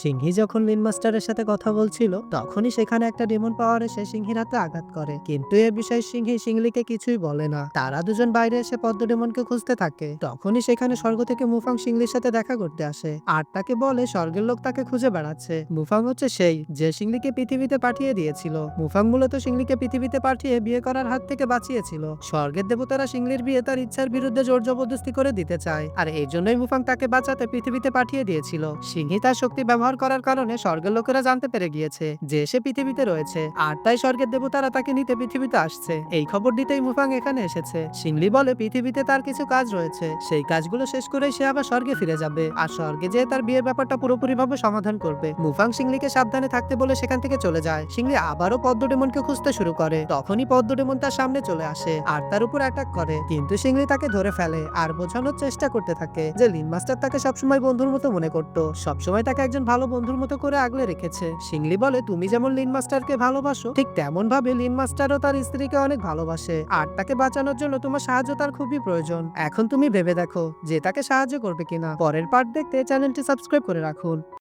সিংহি যখন লিন মাস্টারের সাথে কথা বলছিল তখনই সেখানে একটা ডেমন পাওয়ার এসে সিংহির হাতে আঘাত করে, কিন্তু এ বিষয়ে সিংহি সিংলিকে কিছুই বলে না। তারা দুজন বাইরে এসে পদ্ম ডেমনকে খুঁজতে থাকে। তখনই সেখানে স্বর্গ থেকে মুফাং সিংলির সাথে দেখা করতে আসে আর তাকে বলে স্বর্গের লোক তাকে খুঁজে বেড়াচ্ছে। মুফাং হচ্ছে সেই যে সিংলিকে পৃথিবীতে পাঠিয়ে দিয়েছিল। মুফাং মূলত সিংলিকে পৃথিবীতে পাঠিয়ে বিয়ে করার হাত থেকে বাঁচিয়েছিল। স্বর্গের দেবতারা সিংলির বিয়ে তার ইচ্ছার বিরুদ্ধে জোর জবরদস্তি করে দিতে চায়, আর এই জন্যই মুফাং তাকে বাঁচাতে পৃথিবীতে পাঠিয়ে দিয়েছিল। সিংহি তার শক্তি ব্যবহার করার কারণে স্বর্গের লোকেরা জানতে পেরে গিয়েছে যে সে পৃথিবীতে রয়েছে, আর তাই স্বর্গের দেবতারা তাকে নিতে পৃথিবীতে আসছে। এই খবর দিতেই মুফাং এখানে এসেছে। সিংলি বলে পৃথিবীতে তার কিছু কাজ রয়েছে, সেই কাজগুলো শেষ করেই সে আবার স্বর্গে ফিরে যাবে, আর স্বর্গে যেয়ে তার বিয়ের ব্যাপারটা পুরোপুরিভাবে সমাধান করবে। মুফাং সিংলিকে সাবধানে থাকতে বলে সেখান থেকে চলে যায়। সিংলি আবারও পদ্ম ডেমনকে খুঁজতে শুরু করে। তখনই পদ্ম ডেমন তার সামনে চলে আসে আর তার উপর অ্যাটাক করে, কিন্তু সিংলি তাকে ধরে ফেলে আর বোঝানোর চেষ্টা করতে থাকে যে লিন মাস্টার তাকে সবসময় বন্ধুর মতো মনে করত, সবসময় তাকে একজন ভালো বন্ধুর মতো করে আগলে রেখেছে। সিংলি বলে তুমি যেমন লিন মাস্টারকে ভালোবাসো, ঠিক তেমন ভাবে লিন মাস্টারও তার স্ত্রীকে অনেক ভালোবাসে, আর তাকে বাঁচানোর জন্য তোমার সাহায্য তার খুবই প্রয়োজন। এখন তুমি ভেবে দেখো যে তাকে সাহায্য করবে কিনা। পরের পার্ট দেখতে চ্যানেলটি সাবস্ক্রাইব করে রাখুন।